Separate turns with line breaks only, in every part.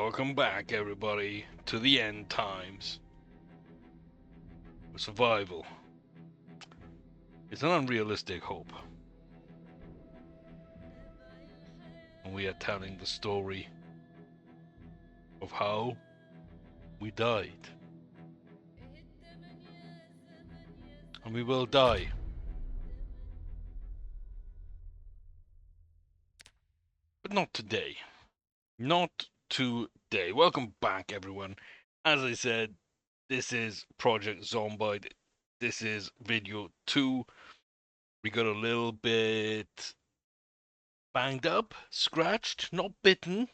Welcome back, everybody, to the end times. Survival is an unrealistic hope. And we are telling the story of how we died. And we will die. But not today. Not today. Welcome back, everyone. As I said, this is Project Zombiod. This is video 2. We got a little bit banged up, scratched, not bitten.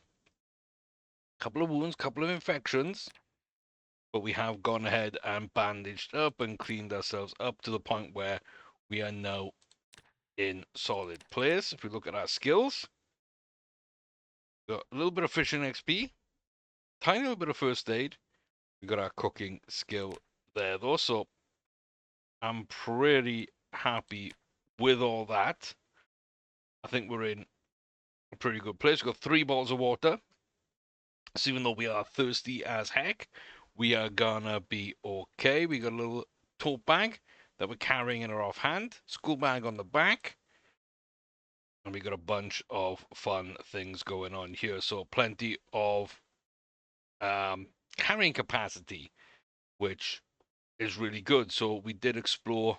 Couple of wounds, couple of infections. But we have gone ahead and bandaged up and cleaned ourselves up to the point where we are now in solid place. If we look at our skills, got a little bit of fishing XP, tiny little bit of first aid. We got our cooking skill there though, so I'm pretty happy with all that. I think we're in a pretty good place. We've got 3 bottles of water. So even though we are thirsty as heck, we are gonna be okay. We got a little tote bag that we're carrying in our offhand, school bag on the back, and we got a bunch of fun things going on here. So plenty of carrying capacity, which is really good. So we did explore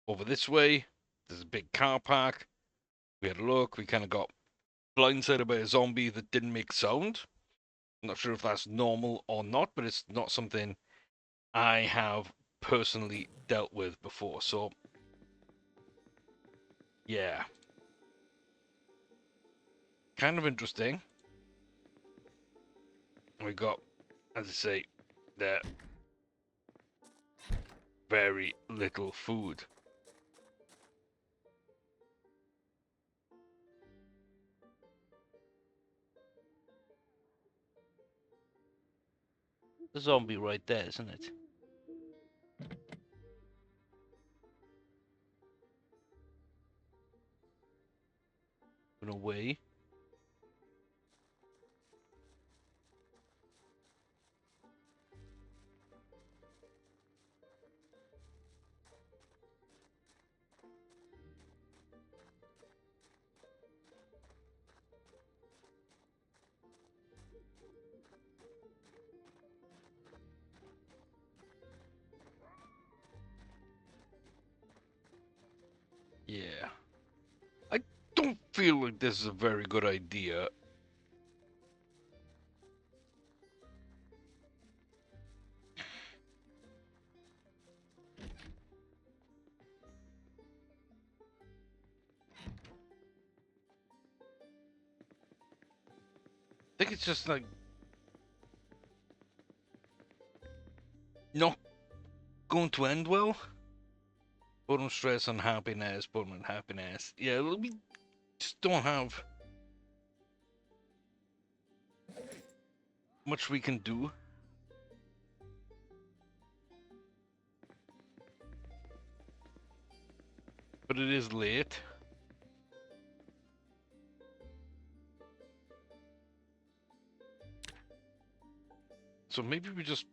over this way. There's a big car park. We had a look. We kind of got blindsided by a zombie that didn't make sound. I'm not sure if that's normal or not, but it's not something I have personally dealt with before. So, yeah. Kind of interesting. We got, as I say, there very little food. The zombie right there, isn't it? In a way. Yeah. I don't feel like this is a very good idea. I think it's just like not going to end well. Bottom stress, unhappiness, bottom unhappiness. Yeah, we just don't have much we can do. But it is late. So maybe we just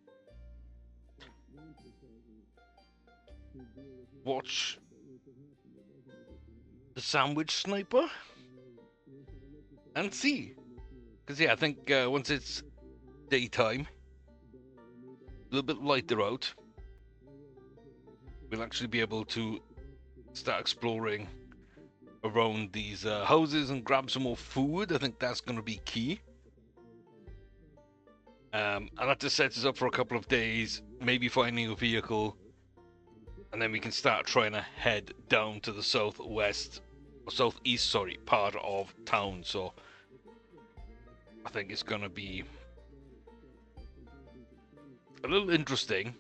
watch the sandwich sniper and see. Because, yeah, I think once it's daytime, a little bit lighter out, we'll actually be able to start exploring around these houses and grab some more food. I think that's going to be key. And that just sets us up for a couple of days, maybe finding a vehicle, and then we can start trying to head down to the southwest, or southeast, sorry, part of town. So I think it's going to be a little interesting.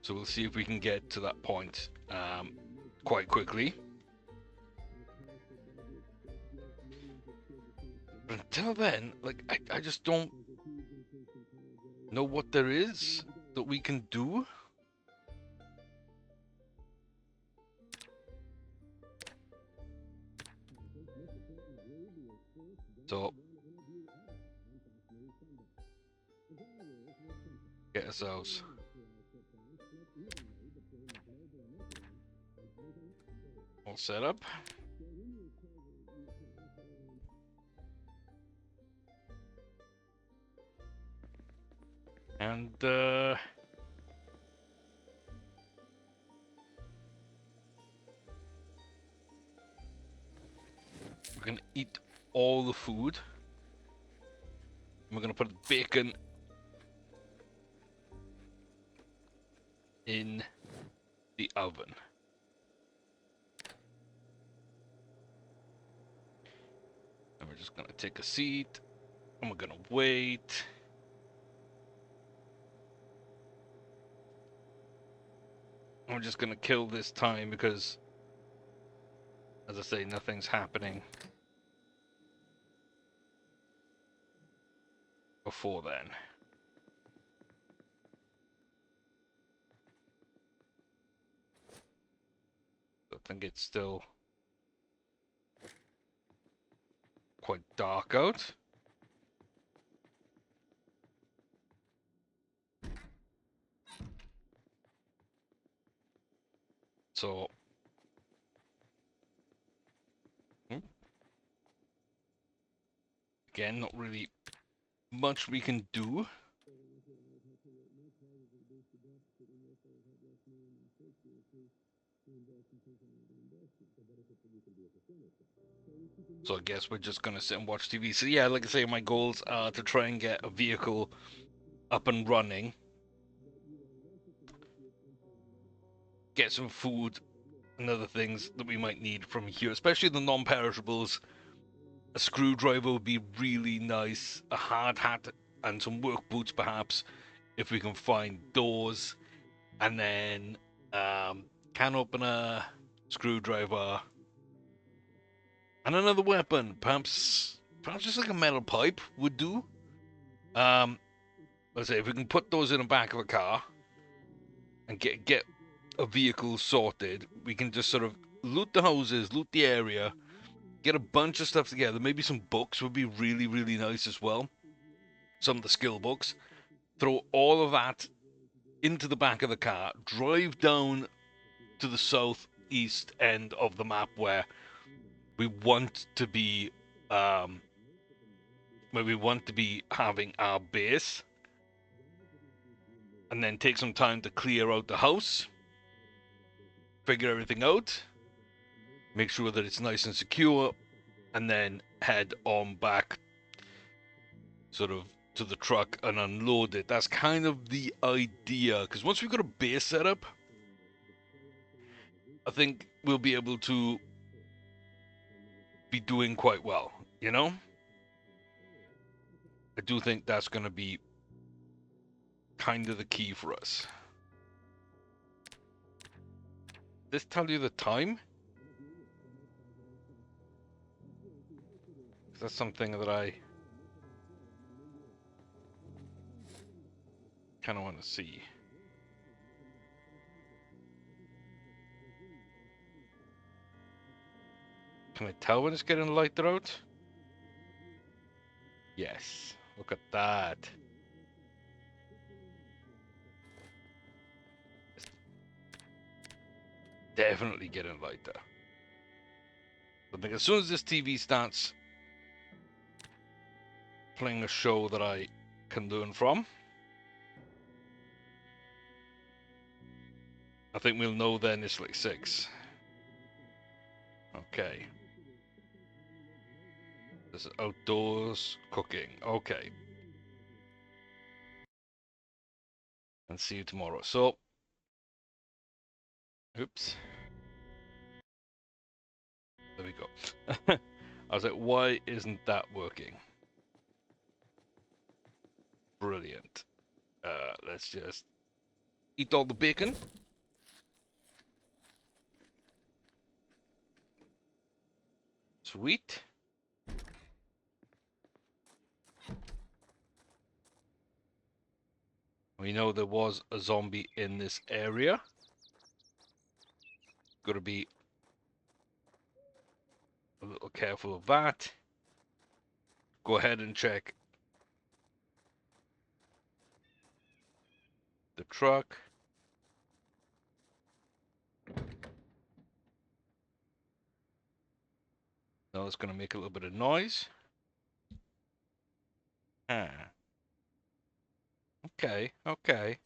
So we'll see if we can get to that point quite quickly. But until then, like, I just don't know what there is that we can do. So get ourselves all set up. And we're gonna eat all the food. And we're gonna put the bacon in the oven. And we're just gonna take a seat and we're gonna wait. And we're just gonna kill this time because, as I say, nothing's happening before then. I think it's still quite dark out. So, again, not really much we can do. So I guess we're just gonna sit and watch TV. So yeah, like I say, my goals are to try and get a vehicle up and running, get some food and other things that we might need from here, especially the non-perishables. A screwdriver would be really nice, a hard hat and some work boots perhaps, if we can find doors, and then can opener, screwdriver, and another weapon. Perhaps just like a metal pipe would do. Let's say if we can put those in the back of a car and get a vehicle sorted, we can just sort of loot the houses, loot the area, get a bunch of stuff together. Maybe some books would be really, really nice as well. Some of the skill books. Throw all of that into the back of the car, drive down to the southeast end of the map where we want to be having our base, and then take some time to clear out the house, figure everything out, make sure that it's nice and secure, and then head on back sort of to the truck and unload it. That's kind of the idea, because once we've got a base set up, I think we'll be able to be doing quite well, you know? I do think that's going to be kind of the key for us. This tell you the time? That's something that I kind of want to see. Can I tell when it's getting lighter out? Yes. Look at that. It's definitely getting lighter. I think as soon as this TV starts playing a show that I can learn from, I think we'll know then it's like 6. Okay. This is outdoors cooking. Okay. And see you tomorrow. So, oops. There we go. I was like, why isn't that working? Brilliant. Let's just eat all the bacon. Sweet. We know there was a zombie in this area. Got to be a little careful of that. Go ahead and check truck. Now it's going to make a little bit of noise. Ah. Okay, okay.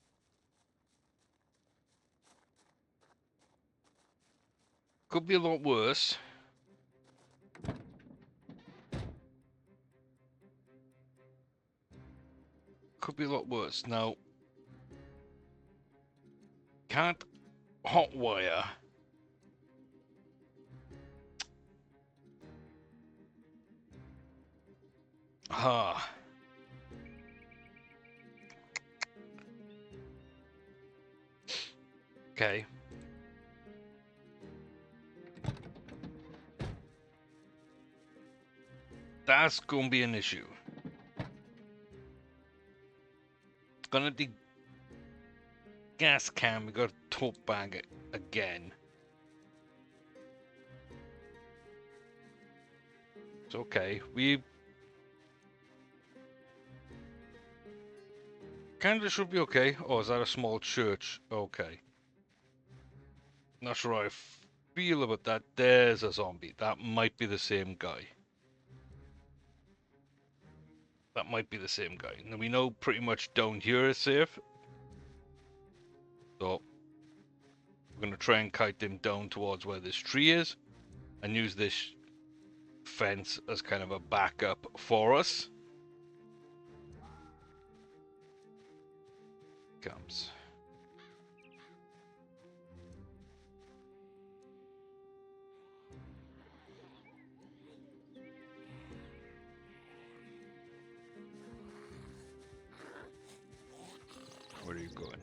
Could be a lot worse. Could be a lot worse. Now, can't hotwire. Ah. Okay. That's gonna be an issue. Gonna be gas can. We got a tote bag again. It's okay. We kinda should be okay. Oh, is that a small church? Okay. Not sure how I feel about that. There's a zombie. That might be the same guy. That might be the same guy. Now we know pretty much down here is safe. So we're gonna try and kite him down towards where this tree is and use this fence as kind of a backup for us. Comes. Where are you going?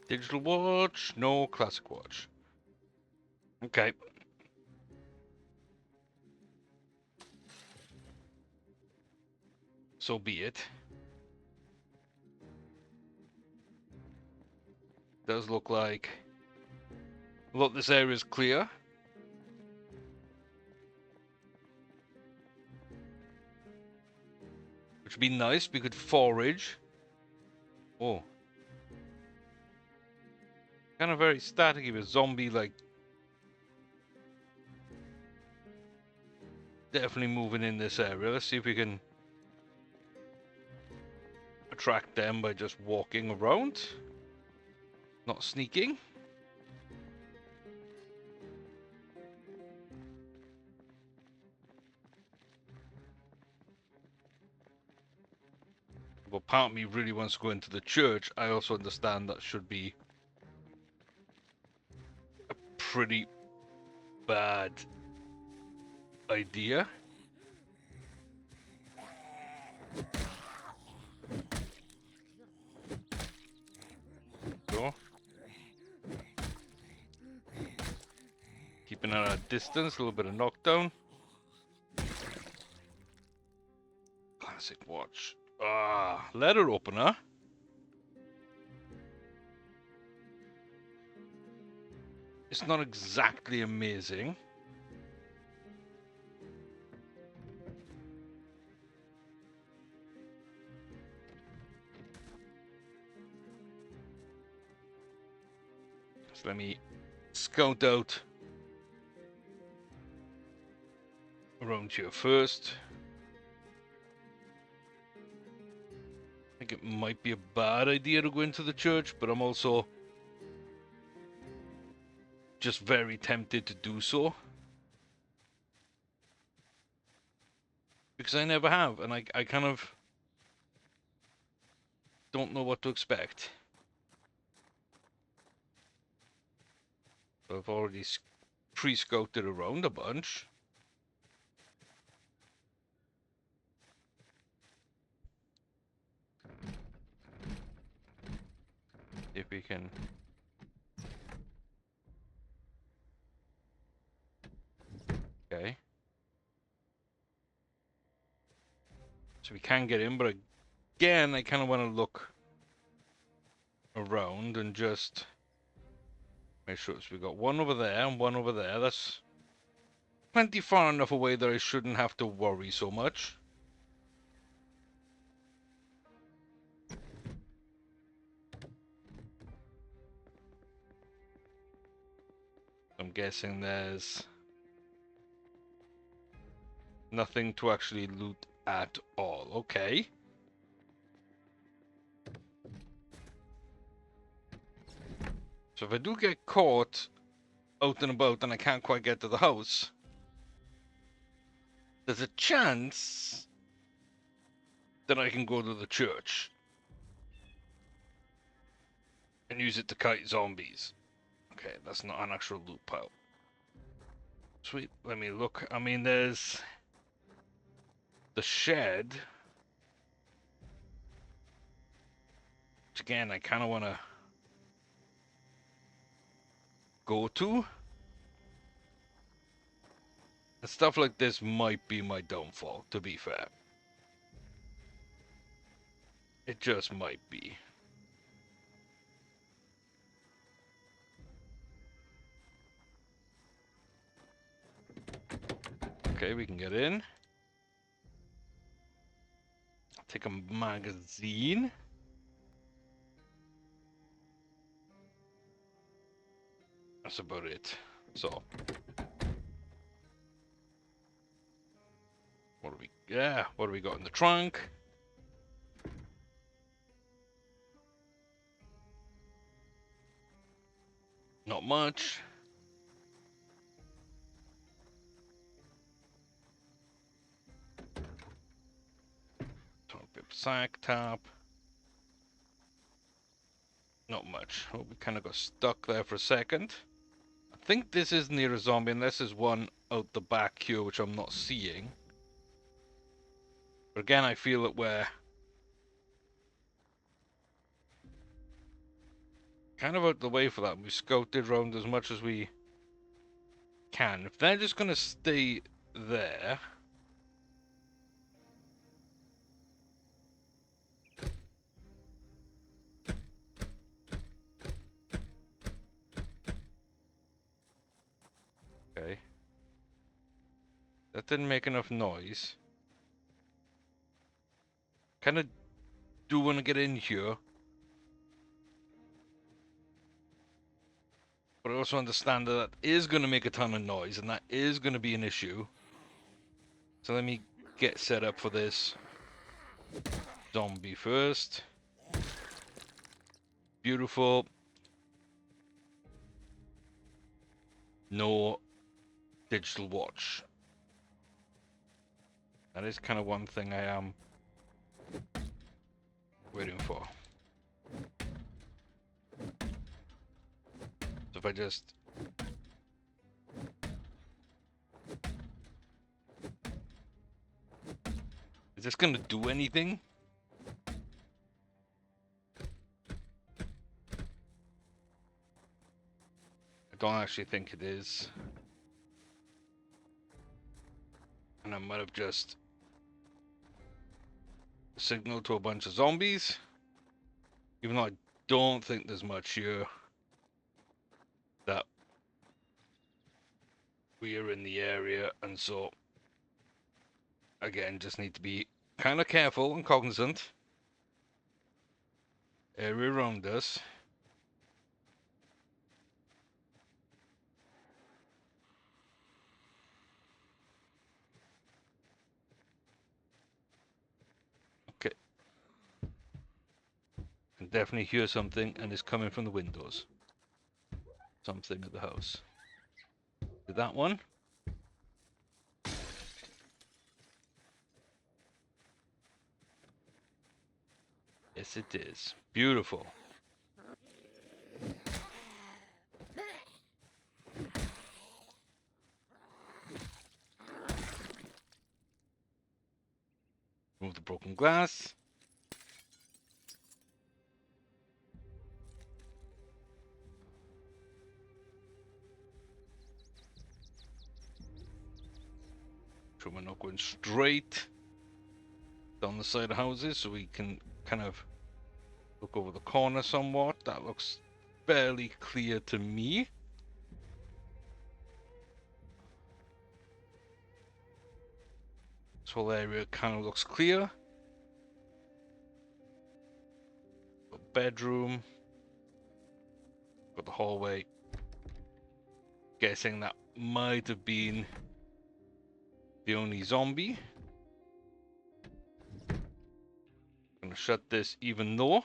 Digital watch, no classic watch. Okay. So be it. Does look like a lot of this area is clear. Which would be nice. We could forage. Oh. Kind of very staticky with zombie, like, definitely moving in this area. Let's see if we can attract them by just walking around. Not sneaking. But part of me really wants to go into the church. I also understand that should be a pretty bad idea. So, keeping at a distance, a little bit of knockdown. Classic watch. Ah, letter opener. It's not exactly amazing. So let me scout out around here first. I think it might be a bad idea to go into the church, but I'm also just very tempted to do so. Because I never have, and I kind of don't know what to expect. So I've already pre-scouted around a bunch. If we can... we can get in, but again, I kind of want to look around and just make sure. So we got one over there and one over there. That's plenty far enough away that I shouldn't have to worry so much. I'm guessing there's nothing to actually loot at all. Okay. So if I do get caught out and about and I can't quite get to the house, there's a chance that I can go to the church and use it to kite zombies. Okay, that's not an actual loot pile. Sweet, let me look. I mean, there's the shed. Which again, I kind of want to go to. And stuff like this might be my downfall, to be fair. It just might be. Okay, we can get in. Take a magazine. That's about it. So. What do we got in the trunk? Not much. Toilet paper sack top. Not much. Oh, we kind of got stuck there for a second. I think this is near a zombie, unless there's one out the back here, which I'm not seeing. But again, I feel that we're kind of out the way for that. We scouted around as much as we can. If they're just going to stay there... Okay. That didn't make enough noise. Kind of do want to get in here. But I also understand that is going to make a ton of noise, and that is going to be an issue. So let me get set up for this zombie first. Beautiful. No digital watch. That is kind of one thing I am waiting for. So if I just... Is this going to do anything? I don't actually think it is. And I might have just signaled to a bunch of zombies. Even though I don't think there's much here that we are in the area, and so again, just need to be kind of careful and cognizant. Area around us. Okay. Can definitely hear something, and it's coming from the windows. Something at the house. Did that one? Yes, it is. Beautiful. Remove the broken glass. Sure we're not going straight down the side of houses so we can kind of look over the corner somewhat. That looks fairly clear to me. This whole area kind of looks clear. Bedroom. Got the hallway. Guessing that might have been the only zombie. Gonna shut this even though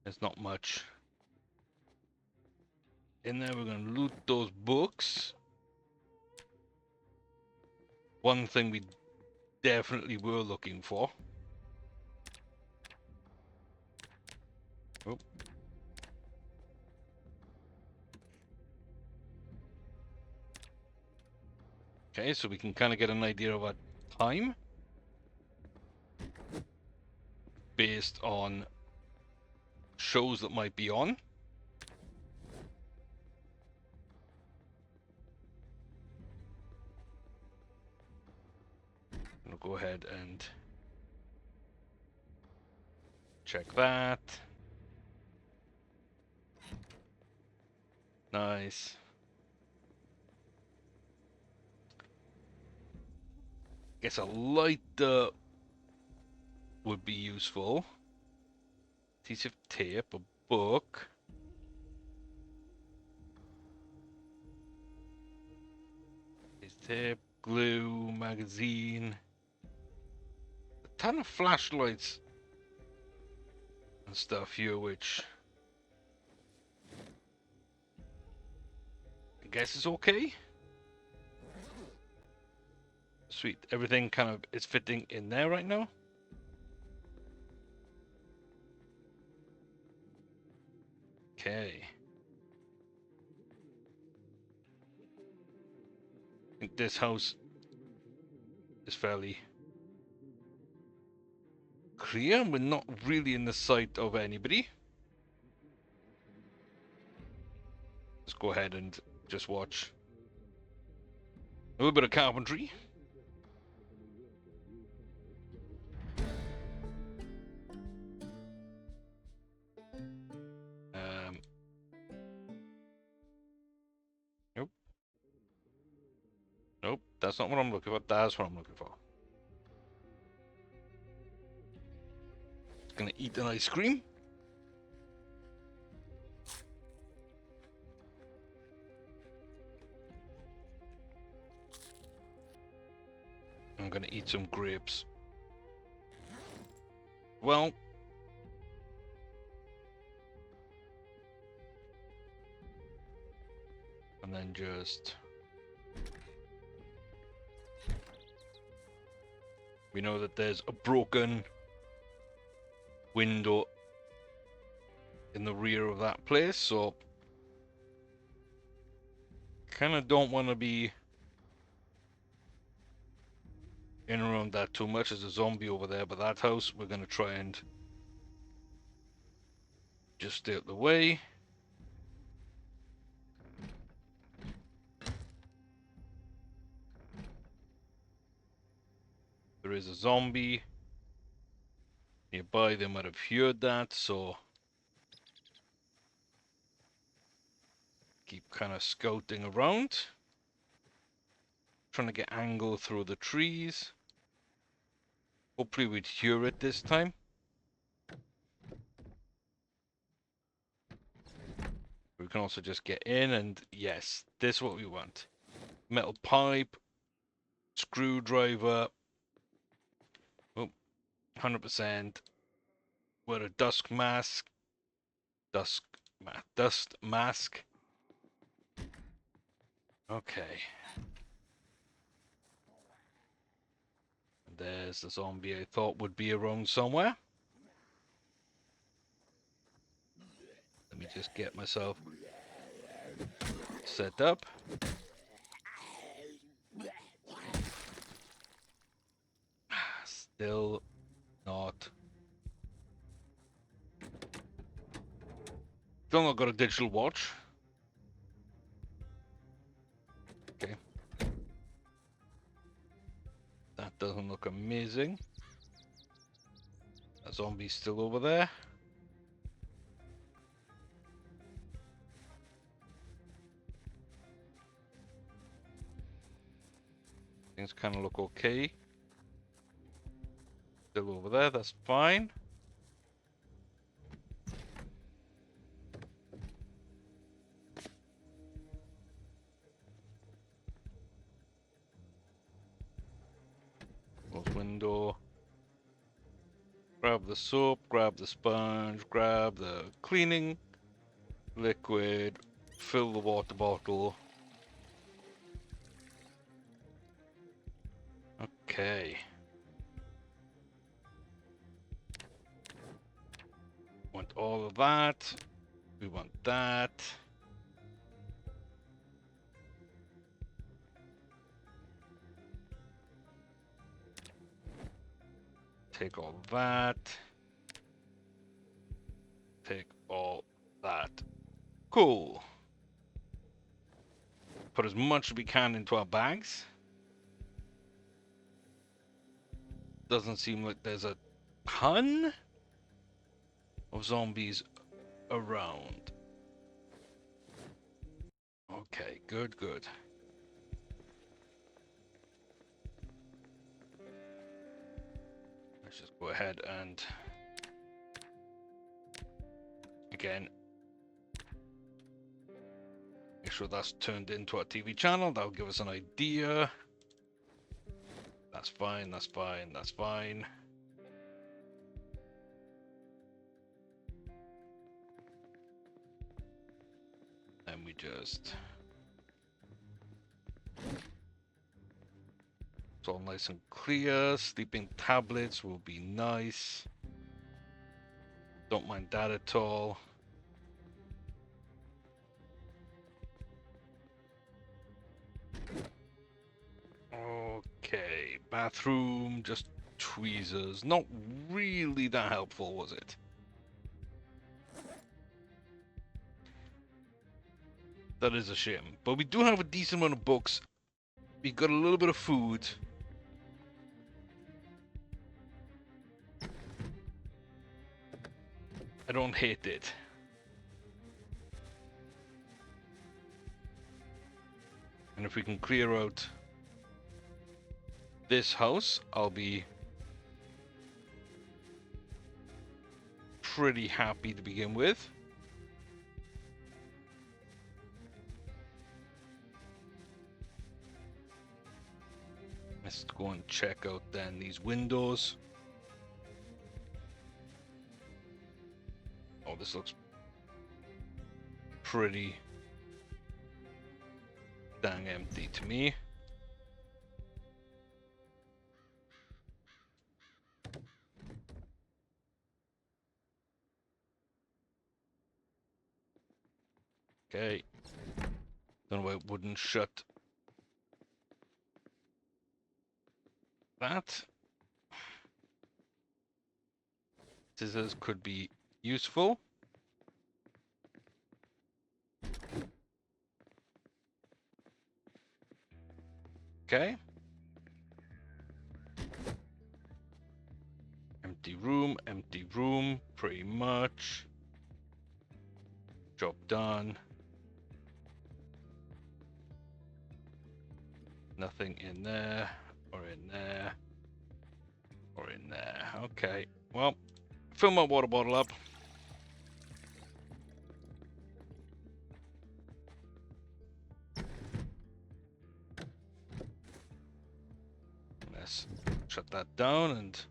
there's not much in there. We're gonna loot those books. One thing we definitely were looking for. Oh. Okay, so we can kind of get an idea of our time based on shows that might be on. I'll go ahead and check that. Nice. Guess a lighter would be useful. Piece of tape, a book. Piece of tape, glue, magazine. A ton of flashlights and stuff here, which I guess is okay. Sweet, everything kind of is fitting in there right now. Okay. I think this house is fairly clear. We're not really in the sight of anybody. Let's go ahead and just watch a little bit of carpentry. Nope. Nope, that's not what I'm looking for. That's what I'm looking for. It's gonna eat an ice cream. I'm gonna eat some grapes. Well, and then just we know that there's a broken window in the rear of that place, so kind of don't want to be in around that too much. There's a zombie over there, but that house we're gonna try and just stay out the way. There is a zombie nearby. They might have heard that, so keep kind of scouting around, trying to get angle through the trees. Hopefully we'd hear it this time. We can also just get in, and yes, this is what we want. Metal pipe, screwdriver. Oh, 100%. Wear a dust mask. Dust mask. Okay. And there's the zombie I thought would be around somewhere. Let me just get myself set up. Still not. Still not got a digital watch. Okay. doesn't look amazing. A zombie's still over there. Things kind of look okay. Still over there, that's fine. Close window. Grab the soap, grab the sponge, grab the cleaning liquid, fill the water bottle. Okay. Want all of that. We want that. Take all that. Take all that. Cool. Put as much as we can into our bags. Doesn't seem like there's a ton of zombies around. Okay, good, good. Let's just go ahead and again make sure that's turned into our TV channel. That'll give us an idea. That's fine, that's fine, that's fine. And we just... It's all nice and clear. Sleeping tablets will be nice. Don't mind that at all. Okay, bathroom, just tweezers. Not really that helpful, was it? That is a shame. But we do have a decent amount of books. We got a little bit of food. I don't hate it. And if we can clear out this house, I'll be pretty happy to begin with. Let's go and check out then these windows. Oh, this looks pretty dang empty to me. Okay. Don't know why it wouldn't shut that. Scissors could be useful. Okay. Empty room, pretty much. Job done. Nothing in there, or in there, or in there. Okay, well, fill my water bottle up. Let's shut that down and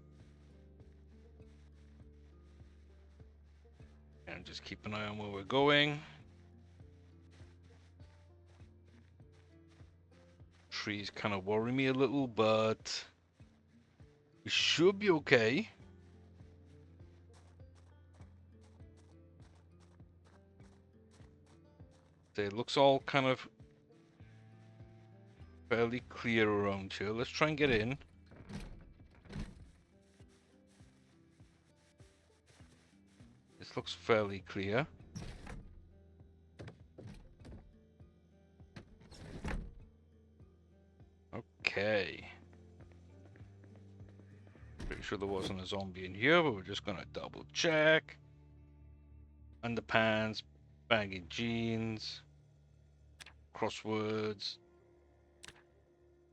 just keep an eye on where we're going. Trees kind of worry me a little, but we should be okay. It looks all kind of fairly clear around here. Let's try and get in. This looks fairly clear. Okay. sure there wasn't a zombie in here, but we're just gonna double check. Underpants, baggy jeans, crosswords,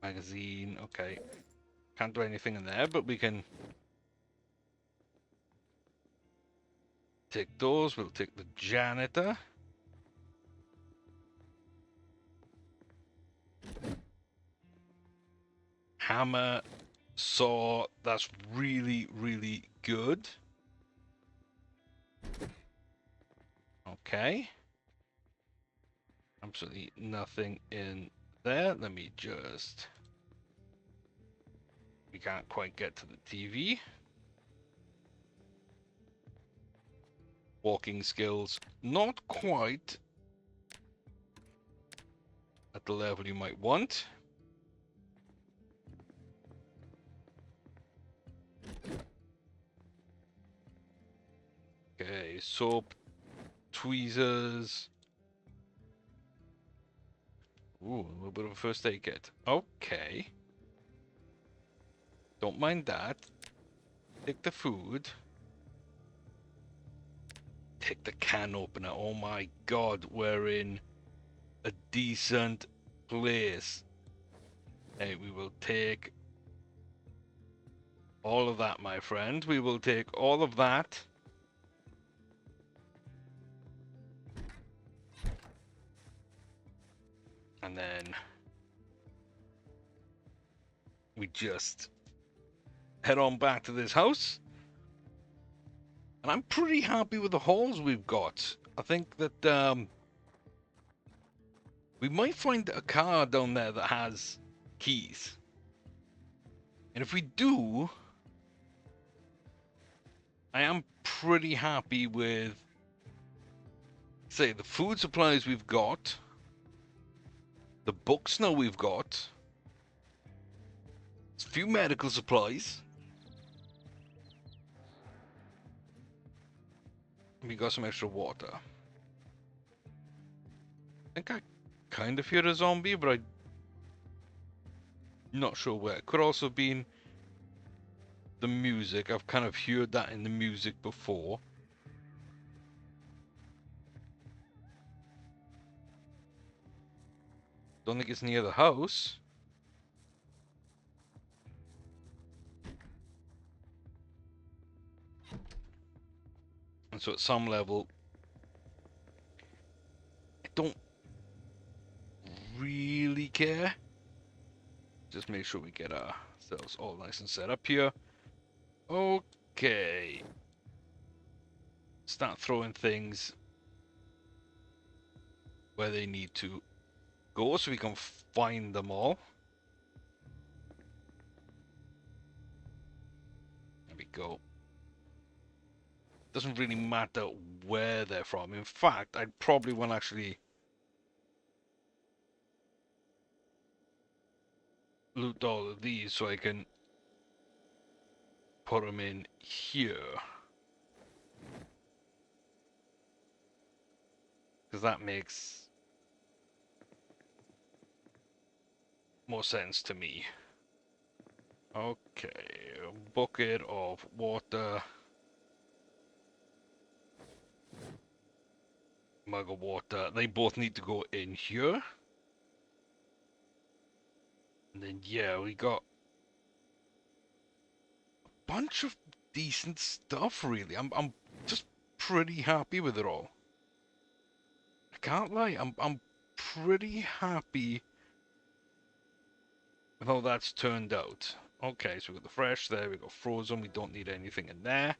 magazine. Okay, can't do anything in there, but we can take those. We'll take the janitor. Hammer, saw. That's really, really good. Okay. Absolutely nothing in there. Let me just... We can't quite get to the TV. Walking skills, not quite at the level you might want. Okay, soap, tweezers. Ooh, a little bit of a first aid kit. Okay. Don't mind that. Take the food. Take the can opener. Oh my god, we're in a decent place. Hey, we will take all of that, my friend. We will take all of that. And then we just head on back to this house. And I'm pretty happy with the hauls we've got. I think that we might find a car down there that has keys. And if we do, I am pretty happy with, say, the food supplies we've got, the books now we've got, a few medical supplies. We got some extra water. I think I kind of hear a zombie, but I'm not sure where. It could also have been the music. I've kind of heard that in the music before. Don't think it's near the house. And so at some level, I don't really care. Just make sure we get ourselves all nice and set up here. Okay. Start throwing things where they need to go so we can find them all. There we go. Doesn't really matter where they're from. In fact, I'd probably want to actually loot all of these so I can put them in here. Because that makes more sense to me. Okay, a bucket of water. Mug of water. They both need to go in here. And then, yeah, we got a bunch of decent stuff, really. I'm just pretty happy with it all. I can't lie. I'm pretty happy with how that's turned out. Okay, so we got the fresh there. We got frozen. We don't need anything in there.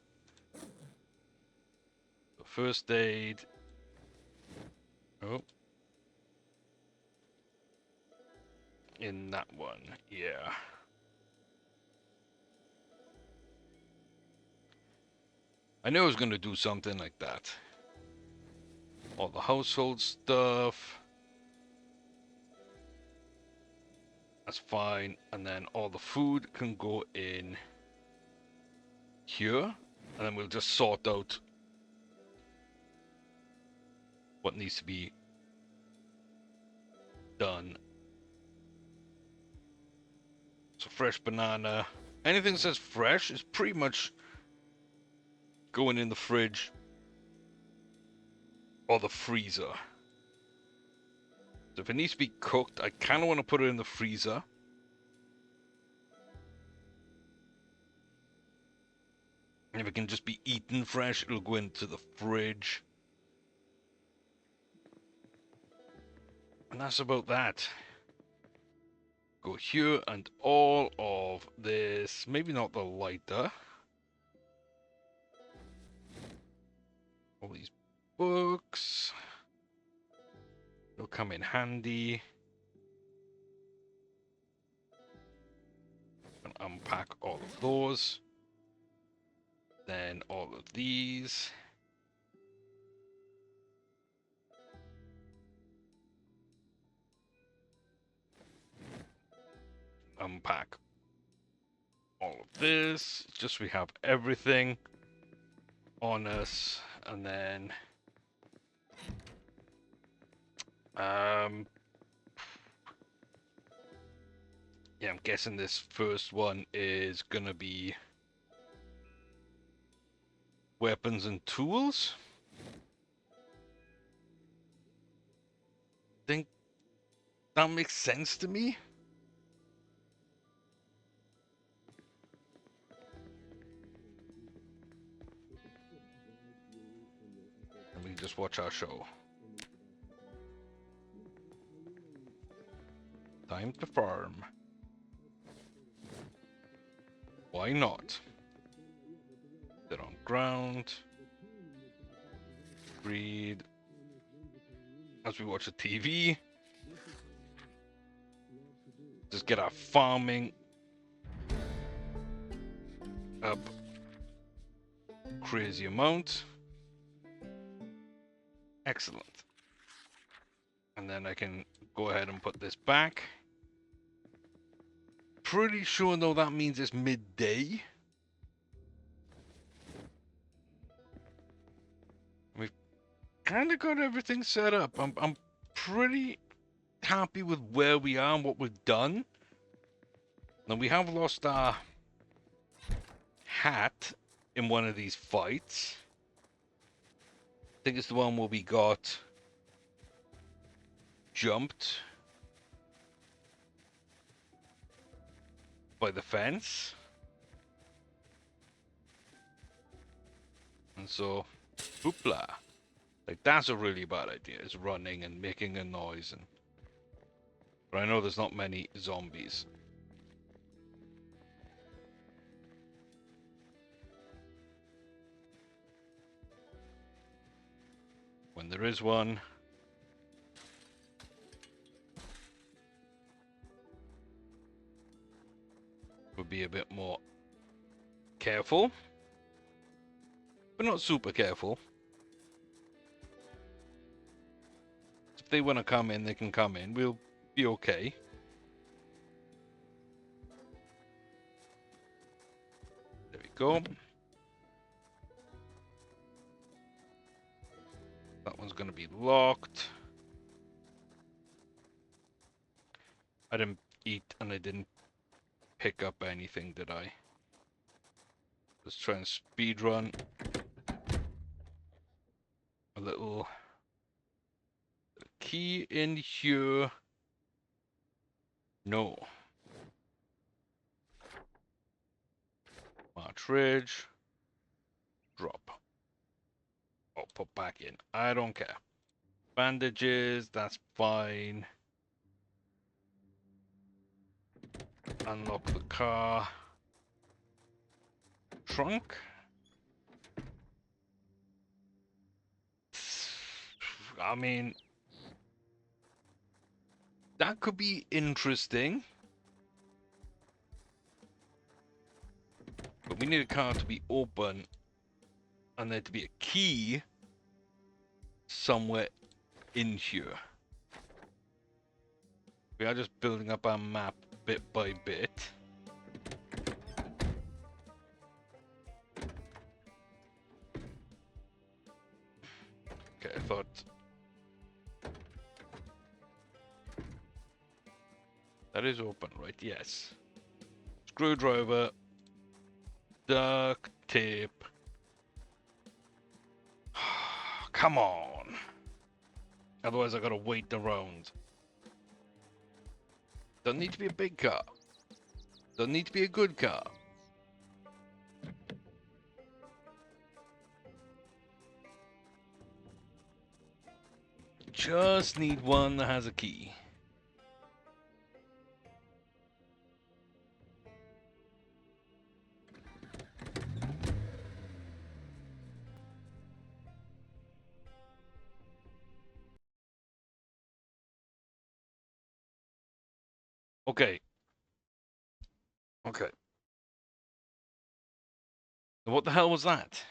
The first aid. Oh. In that one, yeah. I knew I was going to do something like that. All the household stuff. That's fine. And then all the food can go in here. And then we'll just sort out what needs to be done. So fresh banana, Anything that says fresh is pretty much going in the fridge or the freezer. So if it needs to be cooked, I kind of want to put it in the freezer. And if it can just be eaten fresh, it'll go into the fridge. And that's about that. Go here and all of this, maybe not the lighter. All these books. They'll come in handy. And unpack all of those. Then all of these. Unpack all of this. Just so we have everything on us. And then yeah, I'm guessing this first one is gonna be weapons and tools. Think that makes sense to me. And we just watch our show. Time to farm. Why not? Sit on ground. Read. As we watch the TV. Just get our farming up crazy amount. Excellent. And then I can go ahead and put this back. Pretty sure though that means it's midday. We've kind of got everything set up. I'm pretty happy with where we are and what we've done. Now we have lost our hat in one of these fights. I think it's the one where we got jumped by the fence. And so, hoopla. Like, that's a really bad idea, is running and making a noise. But I know there's not many zombies. When there is one, we'll be a bit more careful, but not super careful. If they want to come in, they can come in. We'll be okay. There we go. That one's going to be locked. I didn't eat and I didn't pick up anything, did I? Let's try and speed run a little key in here. No. March Ridge. Drop. Oh, put back in. I don't care. Bandages, that's fine. Unlock the car. Trunk. I mean, that could be interesting. But we need a car to be open and there to be a key somewhere in here. We are just building up our map bit by bit. Okay, I thought that is open, right? Yes. Screwdriver, Duct tape. Come on. Otherwise I gotta wait around. Don't need to be a big car. Don't need to be a good car. Just need one that has a key. Okay. Okay. What the hell was that?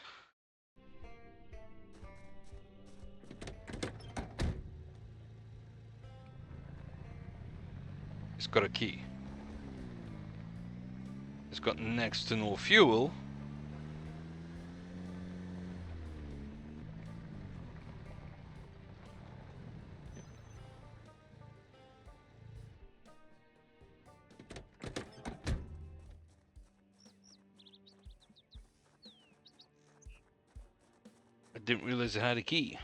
It's got a key. It's got next to no fuel. I didn't realize it had a key.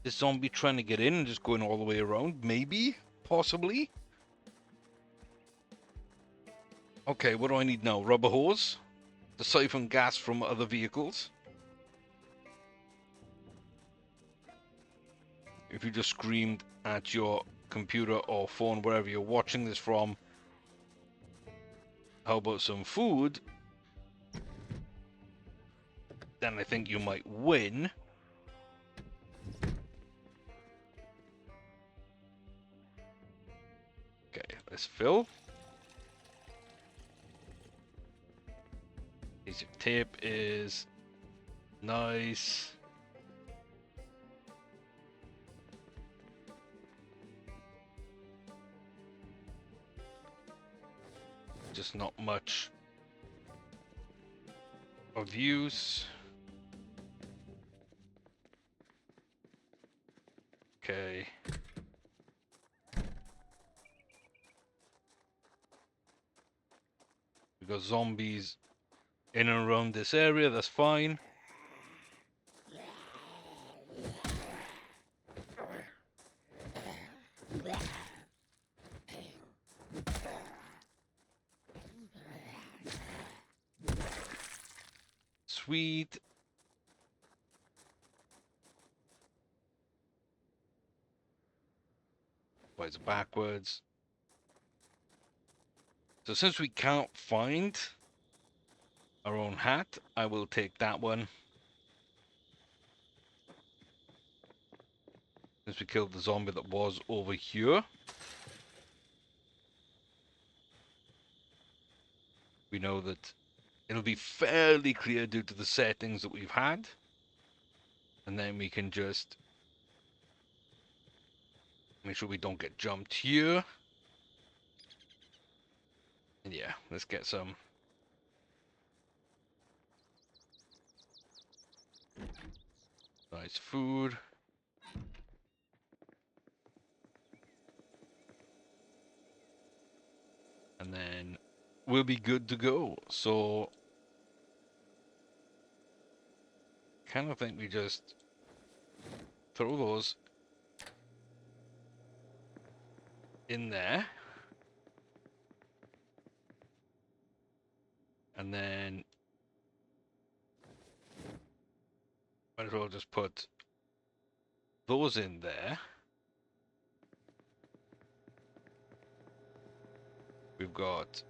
This zombie trying to get in and just going all the way around? Maybe? Possibly? Okay, what do I need now? Rubber hose? To siphon gas from other vehicles? If you just screamed at your computer or phone, wherever you're watching this from, how about some food? Then I think you might win. Okay, let's fill. Adhesive tape is nice. Just not much of use. Okay. We got zombies in and around this area, that's fine. Sweet. Why it's backwards. So since we can't find our own hat, I will take that one. Since we killed the zombie that was over here. We know that it'll be fairly clear due to the settings that we've had. And then we can just make sure we don't get jumped here. And yeah, let's get some. Nice food. And then we'll be good to go. So kind of think we just throw those in there. And then might as well just put those in there. We've got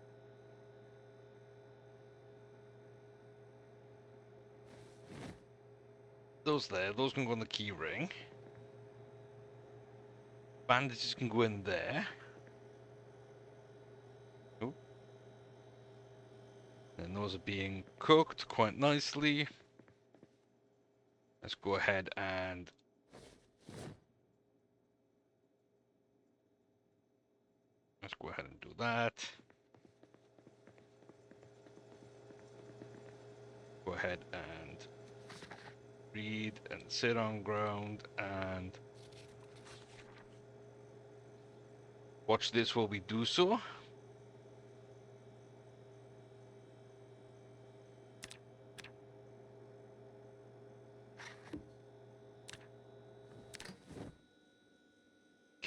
those there. Those can go in the key ring. Bandages can go in there. Oh. And those are being cooked quite nicely. Let's go ahead and do that. Go ahead and read and sit on ground and watch this while we do so.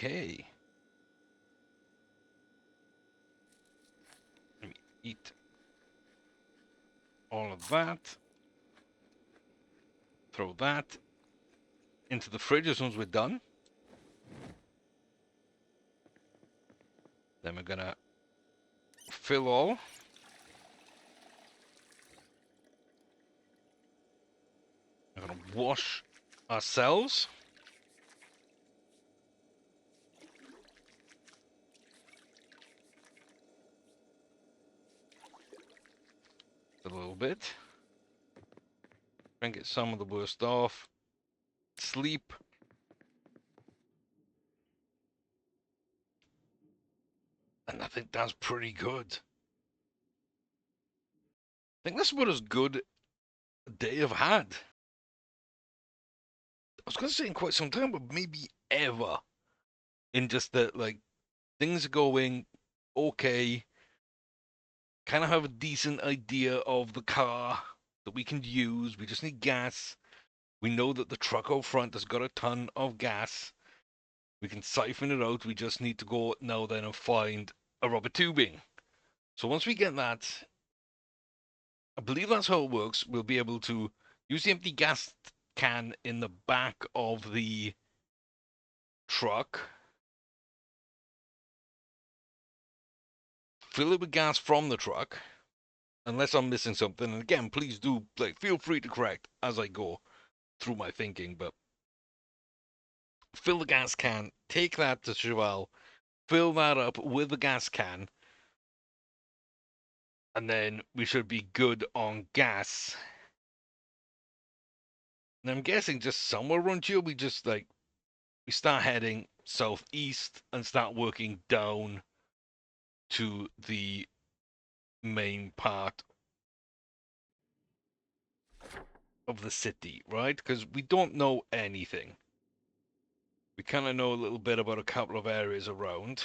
Okay. Let me eat all of that. Throw that into the fridge as soon as we're done. Then we're gonna fill all. We're gonna wash ourselves. A little bit. Try and get some of the worst off. Sleep. And I think that's pretty good. I think that's about as good a day I've had. I was gonna say in quite some time, but maybe ever. In just that, like, things are going okay. Kind of have a decent idea of the car that we can use. We just need gas. We know that the truck out front has got a ton of gas. We can siphon it out. We just need to go now then and find a rubber tubing. So once we get that, I believe that's how it works. We'll be able to use the empty gas can in the back of the truck, fill it with gas from the truck, unless I'm missing something. And again, please do feel free to correct as I go through my thinking, but fill the gas can, take that to Cheval, fill that up with the gas can, and then we should be good on gas. And I'm guessing just somewhere around here, we just we start heading southeast and start working down to the main part of the city, right? Because we don't know anything. We kind of know a little bit about a couple of areas around.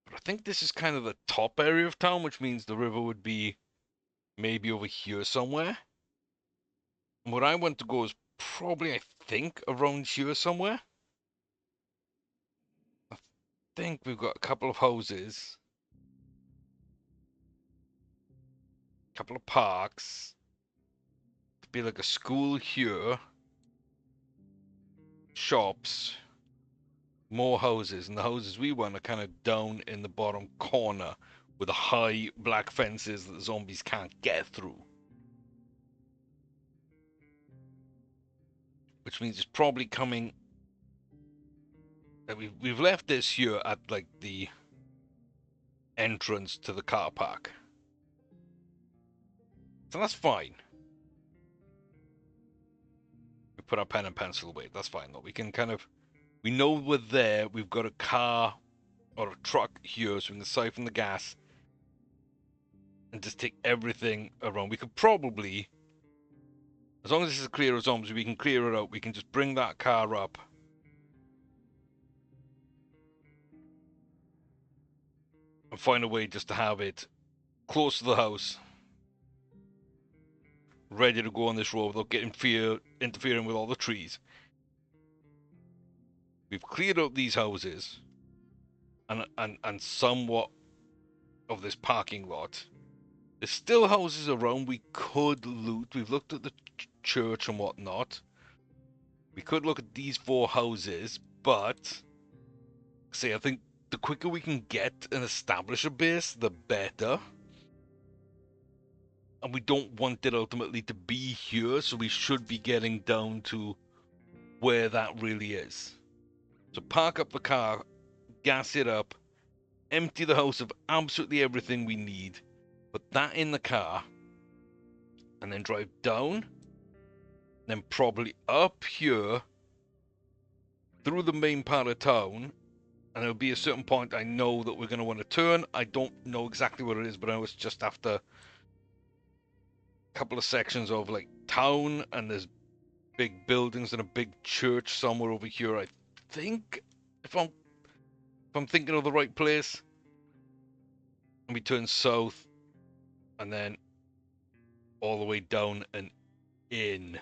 But I think this is kind of the top area of town, which means the river would be maybe over here somewhere. And what I want to go is probably, I think, around here somewhere. I think we've got a couple of houses. A couple of parks. It'd be like a school here. Shops. More houses. And the houses we want are kind of down in the bottom corner with the high black fences that the zombies can't get through. Which means it's probably coming. We've left this here at like the entrance to the car park. So that's fine. We put our pen and pencil away. That's fine though. We can we know we're there. We've got a car or a truck here, so we can siphon the gas and just take everything around. We could probably, as long as this is clear of zombies, we can clear it out. We can just bring that car up. And find a way just to have it close to the house. Ready to go on this road without getting interfering with all the trees. We've cleared out these houses and somewhat of this parking lot. There's still houses around we could loot. We've looked at the church and whatnot. We could look at these 4 houses, but I think the quicker we can get and establish a base, the better. And we don't want it ultimately to be here, so we should be getting down to where that really is. So park up the car, gas it up, empty the house of absolutely everything we need, put that in the car, and then drive down, then probably up here through the main part of town, and there'll be a certain point I know that we're going to want to turn. I don't know exactly what it is, but I was just after a couple of sections of like town, and there's big buildings and a big church somewhere over here. I think if I'm thinking of the right place, and we turn south, and then all the way down and in.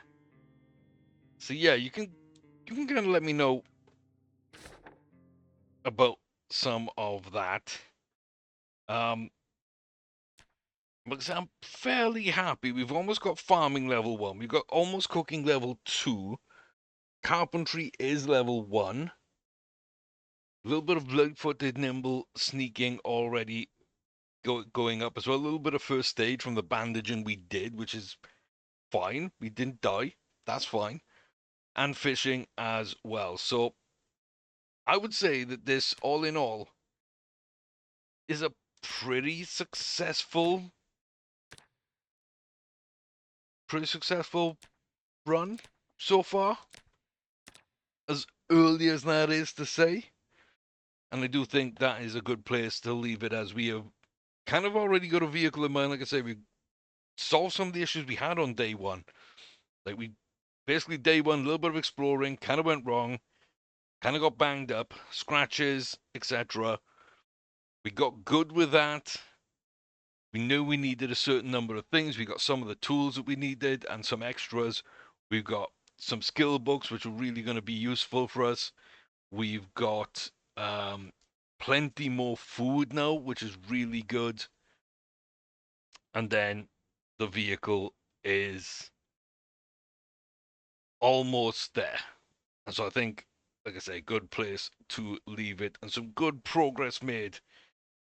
So yeah, you can kind of let me know about some of that. Um, because I'm fairly happy. We've almost got farming level 1. We've got almost cooking level 2. Carpentry is level 1. A little bit of light-footed, nimble, sneaking already going up as well. A little bit of first stage from the bandaging we did, which is fine. We didn't die. That's fine. And fishing as well. So I would say that this, all in all, is a pretty successful run so far, as early as that is to say. And I do think that is a good place to leave it, as we have kind of already got a vehicle in mind. Like I say, we solved some of the issues we had on day one. Like, we basically, day one, a little bit of exploring, kind of went wrong, kind of got banged up, scratches, etc. We got good with that. We knew we needed a certain number of things. We got some of the tools that we needed and some extras. We've got some skill books, which are really going to be useful for us. We've got plenty more food now, which is really good. And then the vehicle is almost there. And so I think, like I say, good place to leave it and some good progress made.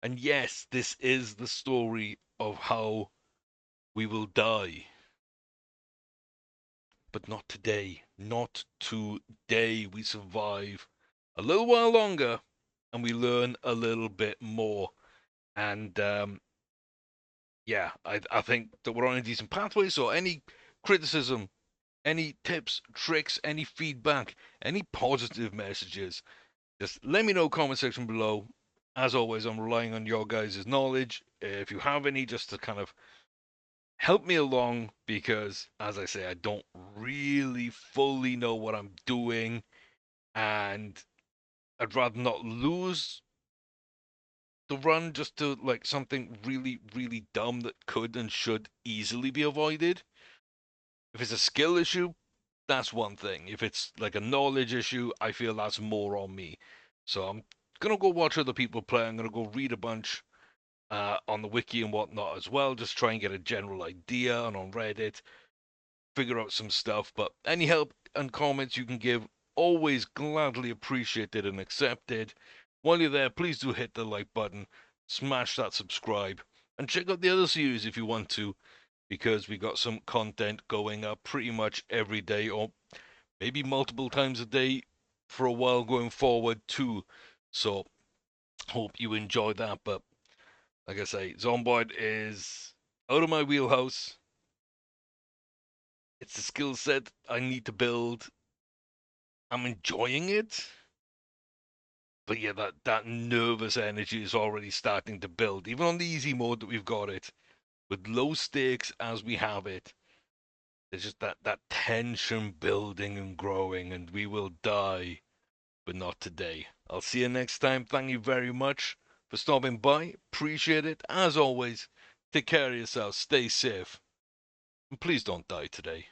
And yes, this is the story of how we will die. But not today. Not today. We survive a little while longer and we learn a little bit more. And yeah, I think that we're on a decent pathway. So any criticism, any tips, tricks, any feedback, any positive messages, just let me know, comment section below. As always, I'm relying on your guys' knowledge. If you have any, just to kind of help me along, because as I say, I don't really fully know what I'm doing, and I'd rather not lose the run just to like something really, really dumb that could and should easily be avoided. If it's a skill issue, that's one thing. If it's like a knowledge issue, I feel that's more on me. So I'm gonna go watch other people play. I'm gonna go read a bunch on the wiki and whatnot as well. Just try and get a general idea, and on Reddit, figure out some stuff. But any help and comments you can give, always gladly appreciated and accepted. While you're there, please do hit the like button, smash that subscribe, and check out the other series if you want to, because we got some content going up pretty much every day, or maybe multiple times a day for a while going forward too. So hope you enjoy that. But like I say, Zombiod is out of my wheelhouse. It's a skill set I need to build. I'm enjoying it. But yeah, that nervous energy is already starting to build. Even on the easy mode that we've got it, with low stakes as we have it, there's just that tension building and growing, and we will die, but not today. I'll see you next time. Thank you very much for stopping by. Appreciate it. As always, take care of yourself, stay safe, and please don't die today.